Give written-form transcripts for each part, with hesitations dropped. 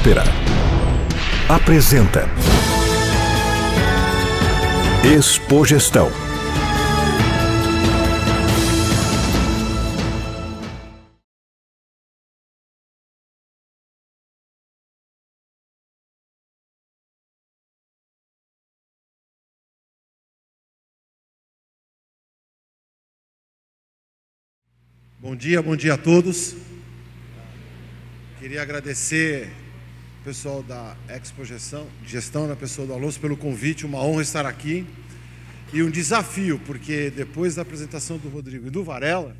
Ópera apresenta Expogestão. Bom dia a todos. Queria agradecer o pessoal da Expogestão, na pessoa do Alonso, pelo convite. Uma honra estar aqui e um desafio, porque depois da apresentação do Rodrigo e do Varela,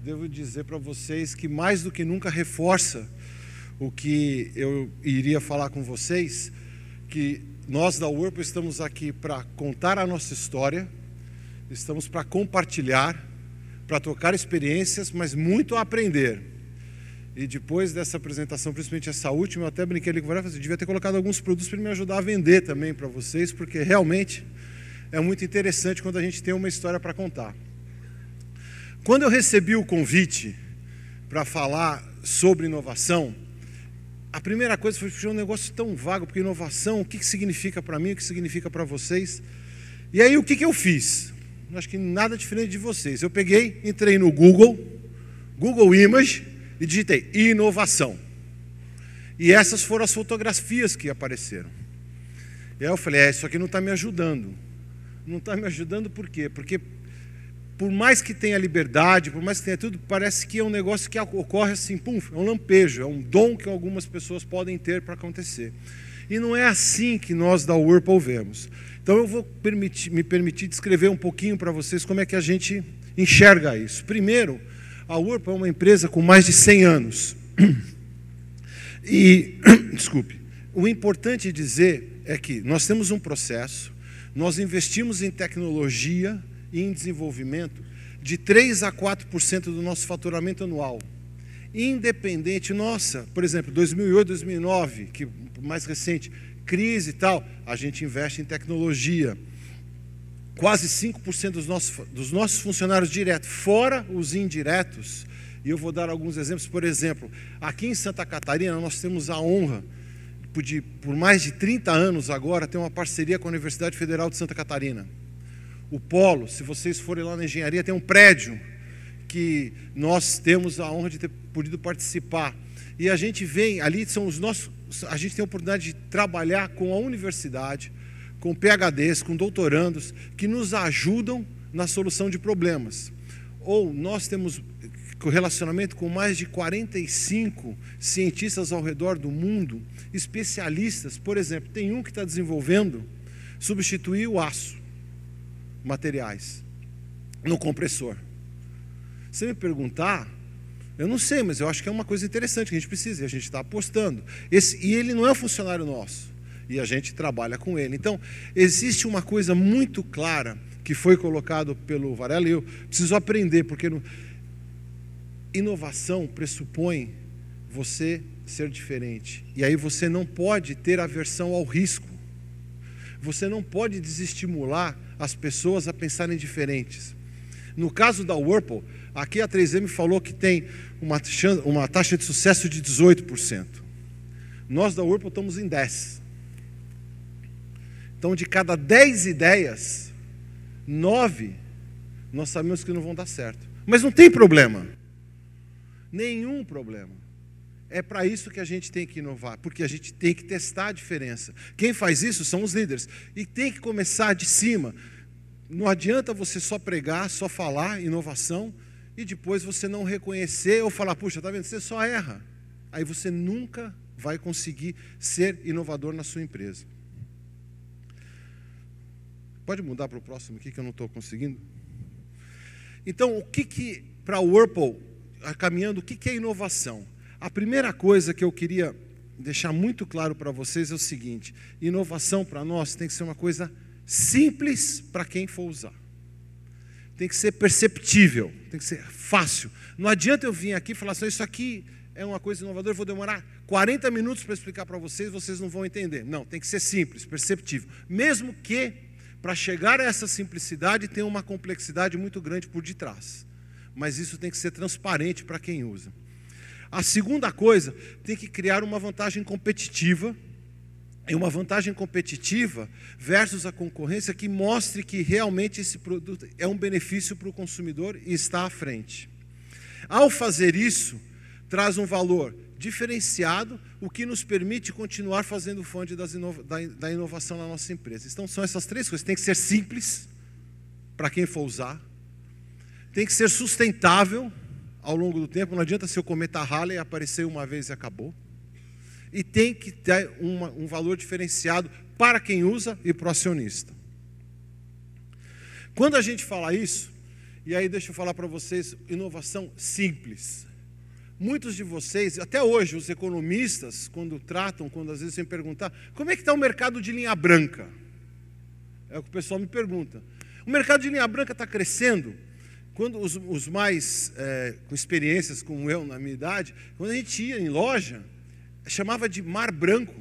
devo dizer para vocês que mais do que nunca reforça o que eu iria falar com vocês, que nós da Whirlpool estamos aqui para contar a nossa história, estamos para compartilhar, para trocar experiências, mas muito a aprender. E depois dessa apresentação, principalmente essa última, eu até brinquei ali com o Varela, eu devia ter colocado alguns produtos para me ajudar a vender também para vocês, porque realmente é muito interessante quando a gente tem uma história para contar. Quando eu recebi o convite para falar sobre inovação, a primeira coisa foi um negócio tão vago, porque inovação, o que significa para mim, o que significa para vocês? E aí o que eu fiz? Acho que nada diferente de vocês. Eu peguei, entrei no Google Image e digitei inovação. E essas foram as fotografias que apareceram. E aí eu falei, isso aqui não está me ajudando. Não está me ajudando por quê? Porque por mais que tenha liberdade, por mais que tenha tudo, parece que é um negócio que ocorre assim, pum, é um lampejo, é um dom que algumas pessoas podem ter para acontecer. E não é assim que nós da Whirlpool vemos. Então eu vou me permitir descrever um pouquinho para vocês como é que a gente enxerga isso. Primeiro, a Whirlpool é uma empresa com mais de 100 anos. E, desculpe, o importante dizer é que nós temos um processo, nós investimos em tecnologia e em desenvolvimento de 3 a 4% do nosso faturamento anual. Independente, por exemplo, 2008, 2009, que mais recente, crise e tal, a gente investe em tecnologia. Quase 5% dos nossos funcionários diretos, fora os indiretos, e eu vou dar alguns exemplos. Por exemplo, aqui em Santa Catarina, nós temos a honra de, por mais de 30 anos agora, ter uma parceria com a Universidade Federal de Santa Catarina. O Polo, se vocês forem lá na engenharia, tem um prédio que nós temos a honra de ter podido participar. E a gente vem, ali são os nossos, a gente tem a oportunidade de trabalhar com a universidade, com PhDs, com doutorandos, que nos ajudam na solução de problemas. Ou nós temos relacionamento com mais de 45 cientistas ao redor do mundo, especialistas. Por exemplo, tem um que está desenvolvendo substituir o aço, materiais, no compressor. Se me perguntar, eu não sei, mas eu acho que é uma coisa interessante que a gente precisa, e a gente está apostando. E ele não é um funcionário nosso, e a gente trabalha com ele. Então, existe uma coisa muito clara que foi colocado pelo Varela, e eu preciso aprender, porque inovação pressupõe você ser diferente. E aí você não pode ter aversão ao risco. Você não pode desestimular as pessoas a pensarem diferentes. No caso da Whirlpool, aqui a 3M falou que tem uma taxa de sucesso de 18%. Nós da Whirlpool estamos em 10%. Então, de cada 10 ideias, 9 nós sabemos que não vão dar certo. Mas não tem problema. Nenhum problema. É para isso que a gente tem que inovar, porque a gente tem que testar a diferença. Quem faz isso são os líderes. E tem que começar de cima. Não adianta você só pregar, só falar inovação, e depois você não reconhecer ou falar, puxa, tá vendo, você só erra. Aí você nunca vai conseguir ser inovador na sua empresa. Pode mudar para o próximo aqui, que eu não estou conseguindo? Então, para o Whirlpool, caminhando, o que é inovação? A primeira coisa que eu queria deixar muito claro para vocês é o seguinte: inovação para nós tem que ser uma coisa simples para quem for usar. Tem que ser perceptível, tem que ser fácil. Não adianta eu vir aqui e falar assim, isso aqui é uma coisa inovadora, eu vou demorar 40 minutos para explicar para vocês, vocês não vão entender. Não, tem que ser simples, perceptível. Mesmo que, para chegar a essa simplicidade, tenha uma complexidade muito grande por detrás. Mas isso tem que ser transparente para quem usa. A segunda coisa, tem que criar uma vantagem competitiva, e uma vantagem competitiva versus a concorrência que mostre que realmente esse produto é um benefício para o consumidor e está à frente. Ao fazer isso, traz um valor diferenciado, o que nos permite continuar fazendo fonte da inovação na nossa empresa. Então, são essas três coisas. Tem que ser simples, para quem for usar. Tem que ser sustentável ao longo do tempo. Não adianta ser o cometa Halley, aparecer uma vez e acabou. E tem que ter um valor diferenciado para quem usa e para o acionista. Quando a gente fala isso, e aí deixa eu falar para vocês, inovação simples. Muitos de vocês, até hoje, os economistas, quando às vezes vêm perguntar, como é que está o mercado de linha branca? É o que o pessoal me pergunta. O mercado de linha branca está crescendo. Quando os mais com experiências como eu, na minha idade, quando a gente ia em loja, chamava de mar branco,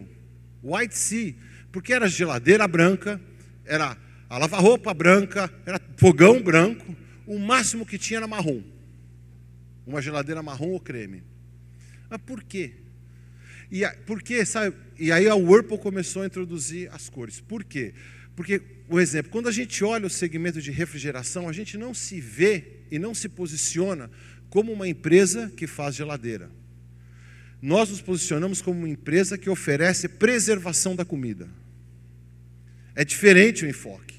white sea, porque era geladeira branca, era a lava-roupa branca, era fogão branco, o máximo que tinha era marrom. Uma geladeira marrom ou creme. Mas por quê? E aí a Whirlpool começou a introduzir as cores. Por quê? Porque, por exemplo, quando a gente olha o segmento de refrigeração, a gente não se vê e não se posiciona como uma empresa que faz geladeira. Nós nos posicionamos como uma empresa que oferece preservação da comida. É diferente o enfoque.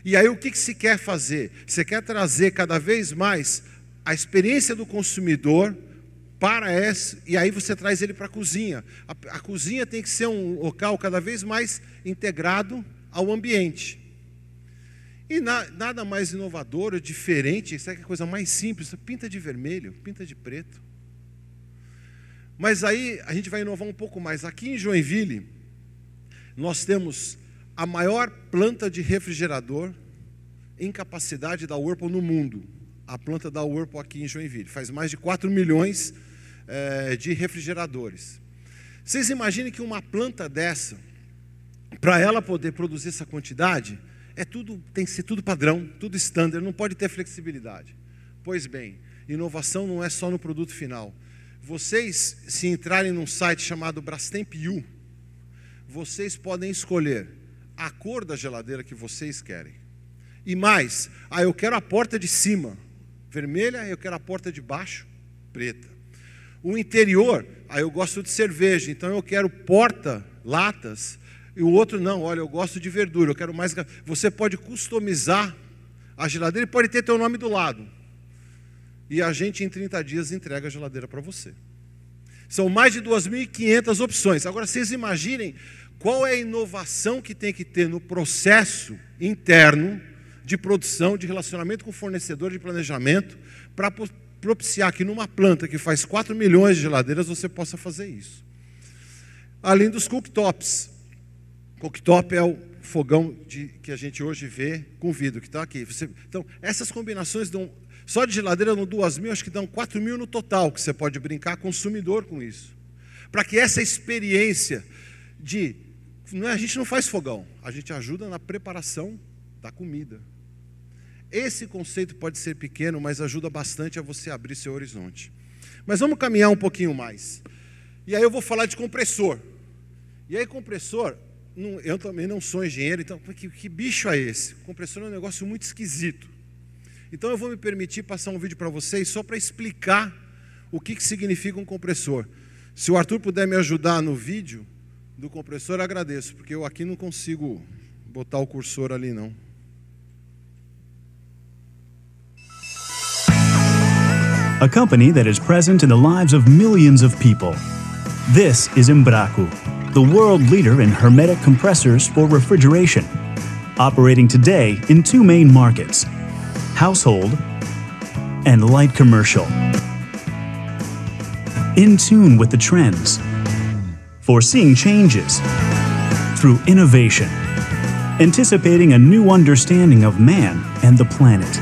E aí o que se quer fazer? Você quer trazer cada vez mais a experiência do consumidor para essa, e aí você traz ele para a cozinha. A cozinha tem que ser um local cada vez mais integrado ao ambiente. E nada mais inovador, diferente, isso é a coisa mais simples, pinta de vermelho, pinta de preto. Mas aí a gente vai inovar um pouco mais. Aqui em Joinville, nós temos a maior planta de refrigerador em capacidade da Whirlpool no mundo. A planta da Whirlpool aqui em Joinville. Faz mais de 4 milhões de refrigeradores. Vocês imaginem que uma planta dessa, para ela poder produzir essa quantidade, tem que ser tudo padrão, tudo standard, não pode ter flexibilidade. Pois bem, inovação não é só no produto final. Vocês, se entrarem num site chamado Brastemp.U, vocês podem escolher a cor da geladeira que vocês querem. E mais, eu quero a porta de cima vermelha, eu quero a porta de baixo preta. O interior, eu gosto de cerveja, então eu quero porta-latas, e o outro não, olha, eu gosto de verdura, eu quero mais... Você pode customizar a geladeira e pode ter teu nome do lado. E a gente, em 30 dias, entrega a geladeira para você. São mais de 2.500 opções. Agora, vocês imaginem qual é a inovação que tem que ter no processo interno de produção, de relacionamento com o fornecedor, de planejamento, para propiciar que numa planta que faz 4 milhões de geladeiras, você possa fazer isso. Além dos cooktops. Cooktop é o fogão que a gente hoje vê com vidro, que está aqui. Então, essas combinações dão... Só de geladeira dão 2.000, acho que dão 4.000 no total, que você pode brincar consumidor com isso. Para que essa experiência de... a gente não faz fogão, a gente ajuda na preparação da comida. Esse conceito pode ser pequeno, mas ajuda bastante a você abrir seu horizonte. Mas vamos caminhar um pouquinho mais. E aí eu vou falar de compressor. E aí compressor, eu também não sou engenheiro, então que bicho é esse? Compressor é um negócio muito esquisito. Então eu vou me permitir passar um vídeo para vocês só para explicar o que significa um compressor. Se o Arthur puder me ajudar no vídeo do compressor, eu agradeço, porque eu aqui não consigo botar o cursor ali não. A company that is present in the lives of millions of people. This is Embraco, the world leader in hermetic compressors for refrigeration, operating today in 2 main markets, household and light commercial. In tune with the trends, foreseeing changes through innovation, anticipating a new understanding of man and the planet.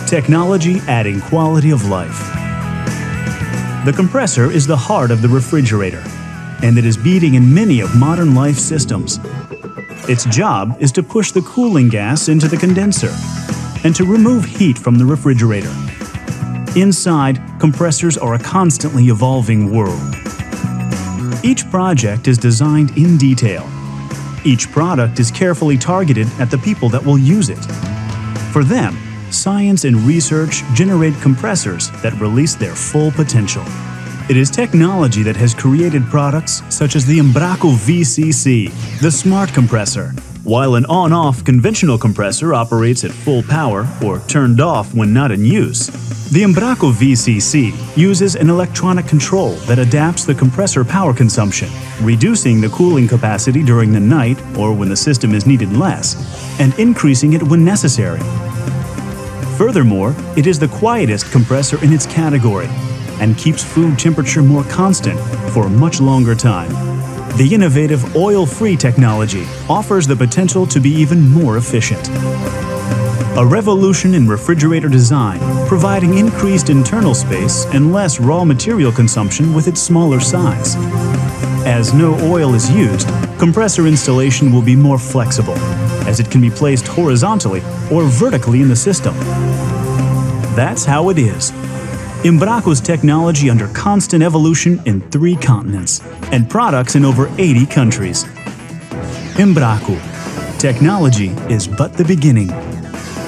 Technology adding quality of life. The compressor is the heart of the refrigerator, and it is beating in many of modern life systems. Its job is to push the cooling gas into the condenser and to remove heat from the refrigerator. Inside, compressors are a constantly evolving world. Each project is designed in detail. Each product is carefully targeted at the people that will use it. For them, science and research generate compressors that release their full potential. It is technology that has created products such as the Embraco VCC, the smart compressor. While an on-off conventional compressor operates at full power or turned off when not in use, the Embraco VCC uses an electronic control that adapts the compressor power consumption, reducing the cooling capacity during the night or when the system is needed less, and increasing it when necessary. Furthermore, it is the quietest compressor in its category and keeps food temperature more constant for a much longer time. The innovative oil-free technology offers the potential to be even more efficient. A revolution in refrigerator design, providing increased internal space and less raw material consumption with its smaller size. As no oil is used, compressor installation will be more flexible, as it can be placed horizontally or vertically in the system. That's how it is. Embraco's technology under constant evolution in 3 continents and products in over 80 countries. Embraco. Technology is but the beginning.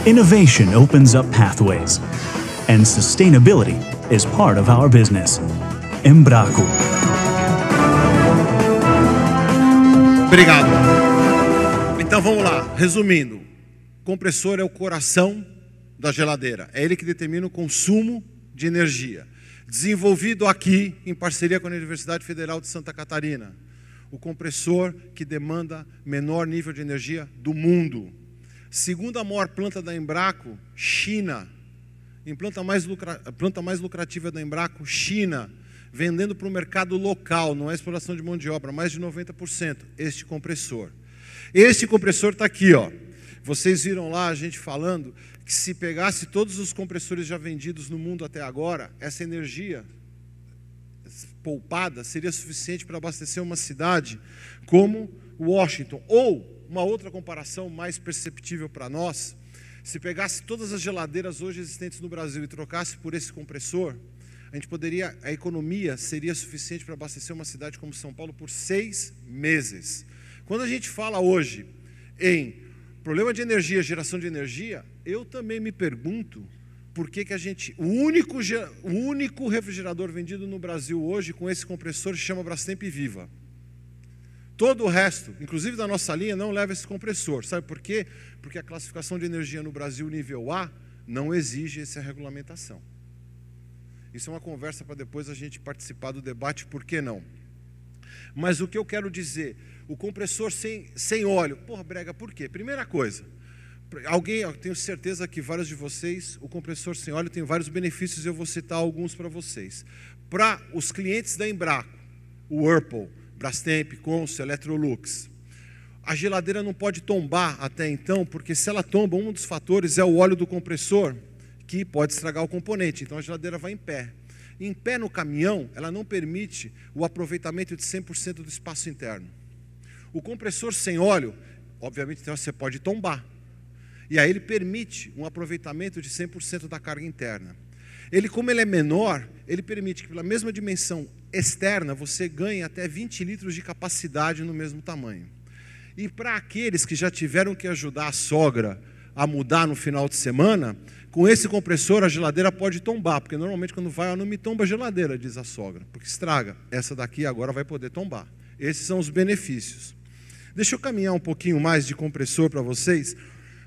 Innovation opens up pathways. And sustainability is part of our business. Embraco. Obrigado. Então vamos lá, resumindo. Compressor é o coração da geladeira. É ele que determina o consumo de energia. Desenvolvido aqui em parceria com a Universidade Federal de Santa Catarina. O compressor que demanda menor nível de energia do mundo. Segunda maior planta da Embraco, China. Planta mais lucrativa da Embraco, China. Vendendo para o mercado local, não é exploração de mão de obra, mais de 90%. Este compressor. Este compressor está aqui, ó. Vocês viram lá a gente falando que se pegasse todos os compressores já vendidos no mundo até agora, essa energia poupada seria suficiente para abastecer uma cidade como Washington. Ou, uma outra comparação mais perceptível para nós, se pegasse todas as geladeiras hoje existentes no Brasil e trocasse por esse compressor, a economia seria suficiente para abastecer uma cidade como São Paulo por 6 meses. Quando a gente fala hoje em problema de energia, geração de energia, eu também me pergunto por que o único refrigerador vendido no Brasil hoje com esse compressor se chama Brastemp Viva. Todo o resto, inclusive da nossa linha, não leva esse compressor. Sabe por quê? Porque a classificação de energia no Brasil nível A não exige essa regulamentação. Isso é uma conversa para depois a gente participar do debate, por que não? Mas o que eu quero dizer, o compressor sem óleo, porra, brega, por quê? Primeira coisa, eu tenho certeza que vários de vocês, o compressor sem óleo tem vários benefícios, eu vou citar alguns para vocês. Para os clientes da Embraco, o Whirlpool, Brastemp, Consul, Electrolux, a geladeira não pode tombar até então, porque se ela tomba, um dos fatores é o óleo do compressor, que pode estragar o componente, então a geladeira vai em pé. Em pé no caminhão, ela não permite o aproveitamento de 100% do espaço interno. O compressor sem óleo, obviamente, então, você pode tombar. E aí ele permite um aproveitamento de 100% da carga interna. Como ele é menor, ele permite que pela mesma dimensão externa, você ganhe até 20 litros de capacidade no mesmo tamanho. E para aqueles que já tiveram que ajudar a sogra a mudar no final de semana, com esse compressor a geladeira pode tombar, porque normalmente quando vai, não me tomba a geladeira, diz a sogra, porque estraga. Essa daqui agora vai poder tombar. Esses são os benefícios. Deixa eu caminhar um pouquinho mais de compressor para vocês,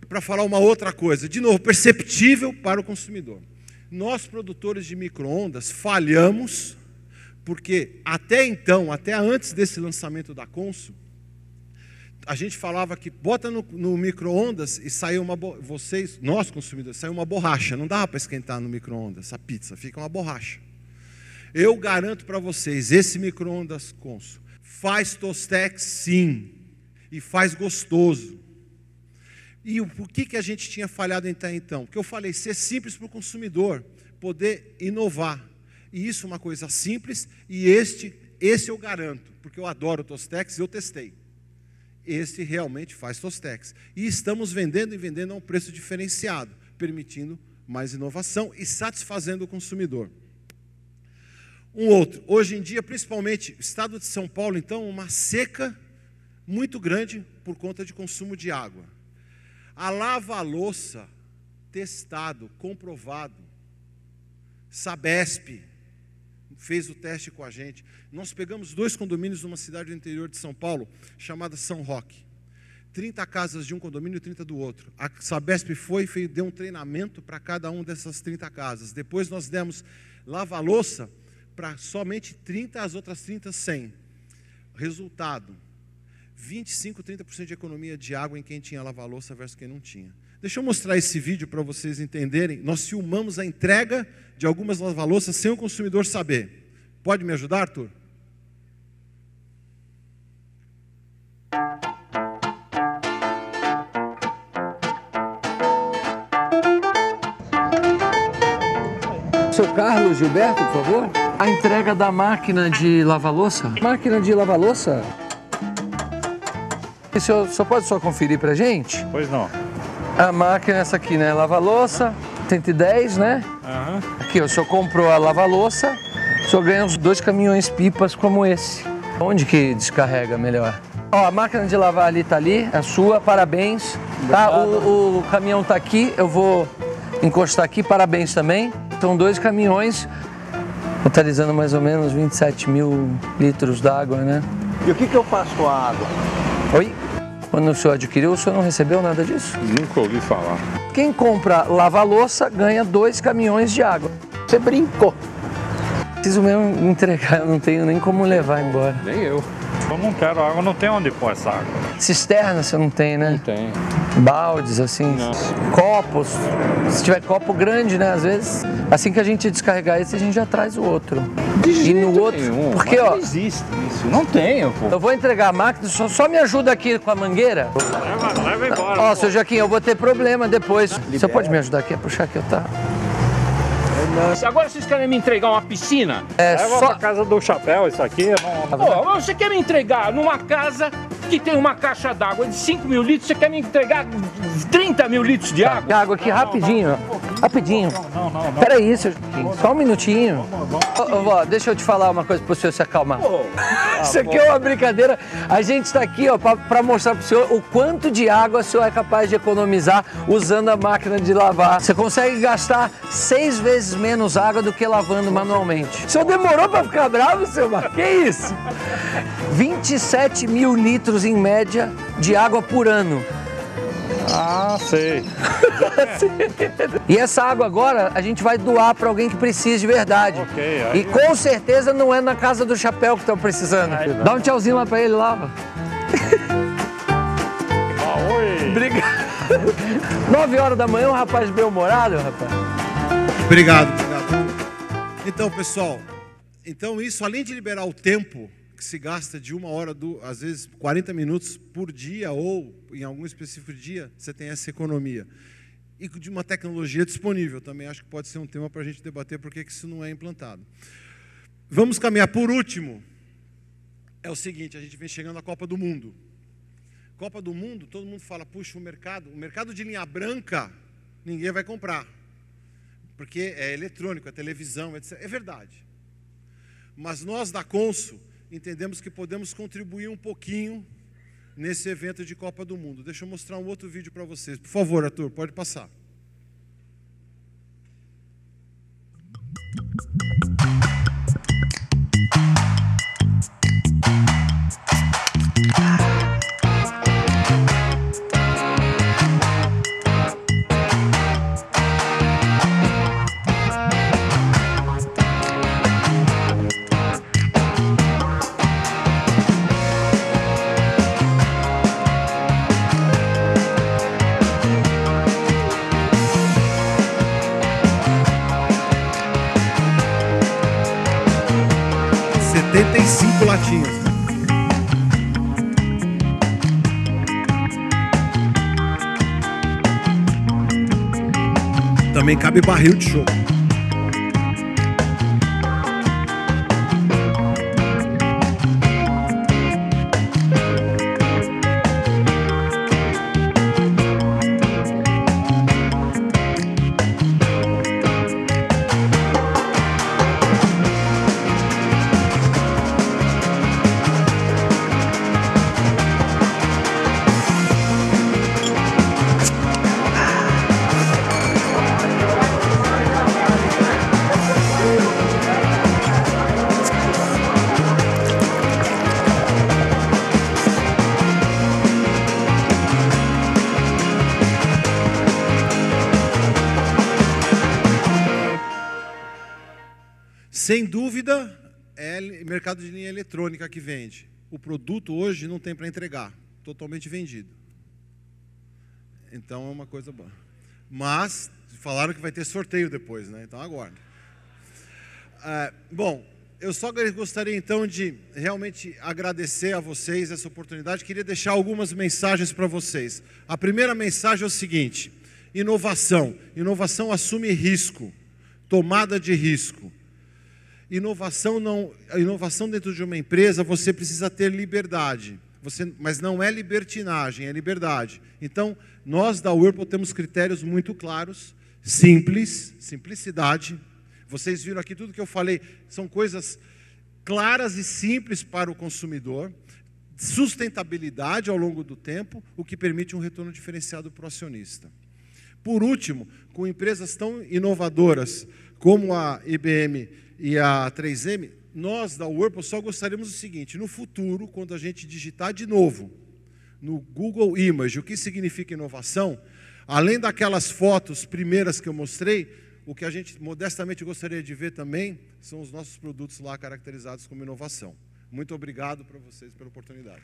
para falar uma outra coisa, de novo, perceptível para o consumidor. Nós, produtores de micro-ondas, falhamos, porque até então, até antes desse lançamento da Consul, a gente falava que bota no micro-ondas e saiu nós consumidores, saiu uma borracha. Não dava para esquentar no micro-ondas a pizza, fica uma borracha. Eu garanto para vocês, esse micro-ondas Consul faz Tostex sim, e faz gostoso. E por que a gente tinha falhado até então? Porque eu falei, ser simples para o consumidor, poder inovar. E isso é uma coisa simples, e esse eu garanto, porque eu adoro Tostex e eu testei. Esse realmente faz Tostex. E estamos vendendo a um preço diferenciado, permitindo mais inovação e satisfazendo o consumidor. Um outro, hoje em dia, principalmente, o estado de São Paulo, então, uma seca muito grande por conta de consumo de água. A lava-louça, testado, comprovado, Sabesp fez o teste com a gente. Nós pegamos 2 condomínios numa cidade do interior de São Paulo, chamada São Roque. 30 casas de um condomínio e 30 do outro. A Sabesp deu um treinamento para cada uma dessas 30 casas. Depois nós demos lava-louça para somente 30, as outras 30, 100. Resultado, 25, 30% de economia de água em quem tinha lava-louça versus quem não tinha. Deixa eu mostrar esse vídeo para vocês entenderem. Nós filmamos a entrega de algumas lava-louças sem o consumidor saber. Pode me ajudar, Arthur? Seu Carlos Gilberto, por favor. A entrega da máquina de lava-louça. Máquina de lava-louça. O senhor só pode conferir pra gente? Pois não. A máquina é essa aqui, né? Lava-louça, 110, né? Aqui, o senhor comprou a lava-louça, o senhor ganha uns 2 caminhões pipas como esse. Onde que descarrega melhor? Ó, a máquina de lavar ali tá ali, é sua, parabéns. Tá, o caminhão tá aqui, eu vou encostar aqui, parabéns também. São 2 caminhões, totalizando mais ou menos 27 mil litros d'água, né? E o que eu faço com a água? Oi? Quando o senhor adquiriu, o senhor não recebeu nada disso? Nunca ouvi falar. Quem compra lava-louça ganha 2 caminhões de água. Você brincou. Preciso mesmo entregar, eu não tenho nem como levar embora. Nem eu. Eu não quero água, não tem onde pôr essa água. Cisterna você não tem, né? Não tem. Baldes, assim, Não. Copos. Se tiver copo grande, né, às vezes, assim que a gente descarregar esse, a gente já traz o outro. De E no jeito outro, nenhum, porque, mas ó, não existe isso. Não tem, pô. eu vou entregar a máquina, só me ajuda aqui com a mangueira. Leva embora. Ó, seu Joaquim, eu vou ter problema depois. Você pode me ajudar aqui a puxar aqui, tá? Agora vocês querem me entregar uma piscina? É Leva só... pra casa do chapéu, isso aqui não... Pô, você quer me entregar numa casa que tem uma caixa d'água de 5 mil litros, você quer me entregar 30 mil litros de água? Água aqui rapidinho, ó. Rapidinho. Não. Peraí, seu Joaquim, só um minutinho. Ô, vó, deixa eu te falar uma coisa pro senhor se acalmar. Isso aqui é uma brincadeira. A gente está aqui, ó, pra mostrar pro senhor o quanto de água o senhor é capaz de economizar usando a máquina de lavar. Você consegue gastar 6 vezes menos água do que lavando manualmente. O senhor demorou pra ficar bravo, seu Marcos? Que isso? 27 mil litros em média de água por ano. Ah, sei. E essa água agora a gente vai doar para alguém que precisa de verdade. Ok, aí... E com certeza não é na casa do chapéu que estão precisando. Dá um tchauzinho lá para ele lá. Oi. Obrigado. 9 horas da manhã, um rapaz bem-humorado, rapaz. Obrigado. Então, pessoal, isso além de liberar o tempo que se gasta de 1 hora, às vezes 40 minutos por dia ou em algum específico dia, você tem essa economia. E de uma tecnologia disponível também, acho que pode ser um tema para a gente debater porque que isso não é implantado. Vamos caminhar. Por último, é o seguinte, a gente vem chegando à Copa do Mundo. Copa do Mundo, todo mundo fala, puxa, o mercado de linha branca, ninguém vai comprar. Porque é eletrônico, é televisão, etc. É verdade. Mas nós da Consul entendemos que podemos contribuir um pouquinho nesse evento de Copa do Mundo. Deixa eu mostrar um outro vídeo para vocês. Por favor, Arthur, pode passar. Latinhas. Também cabe barril de chopp. Sem dúvida, é mercado de linha eletrônica que vende. O produto hoje não tem para entregar, totalmente vendido. Então é uma coisa boa. Mas falaram que vai ter sorteio depois, né? Então aguarde. Bom, eu só gostaria então de realmente agradecer a vocês essa oportunidade. Queria deixar algumas mensagens para vocês. A primeira mensagem é o seguinte: inovação. Inovação assume risco, tomada de risco. Inovação dentro de uma empresa, você precisa ter liberdade. Mas não é libertinagem, é liberdade. Então, nós da Whirlpool temos critérios muito claros, simplicidade. Vocês viram aqui tudo que eu falei, são coisas claras e simples para o consumidor. Sustentabilidade ao longo do tempo, o que permite um retorno diferenciado para o acionista. Por último, com empresas tão inovadoras como a IBM e a 3M, nós da Whirlpool só gostaríamos do seguinte: no futuro, quando a gente digitar de novo no Google Image o que significa inovação, além daquelas fotos primeiras que eu mostrei, o que a gente modestamente gostaria de ver também são os nossos produtos lá caracterizados como inovação. Muito obrigado para vocês pela oportunidade.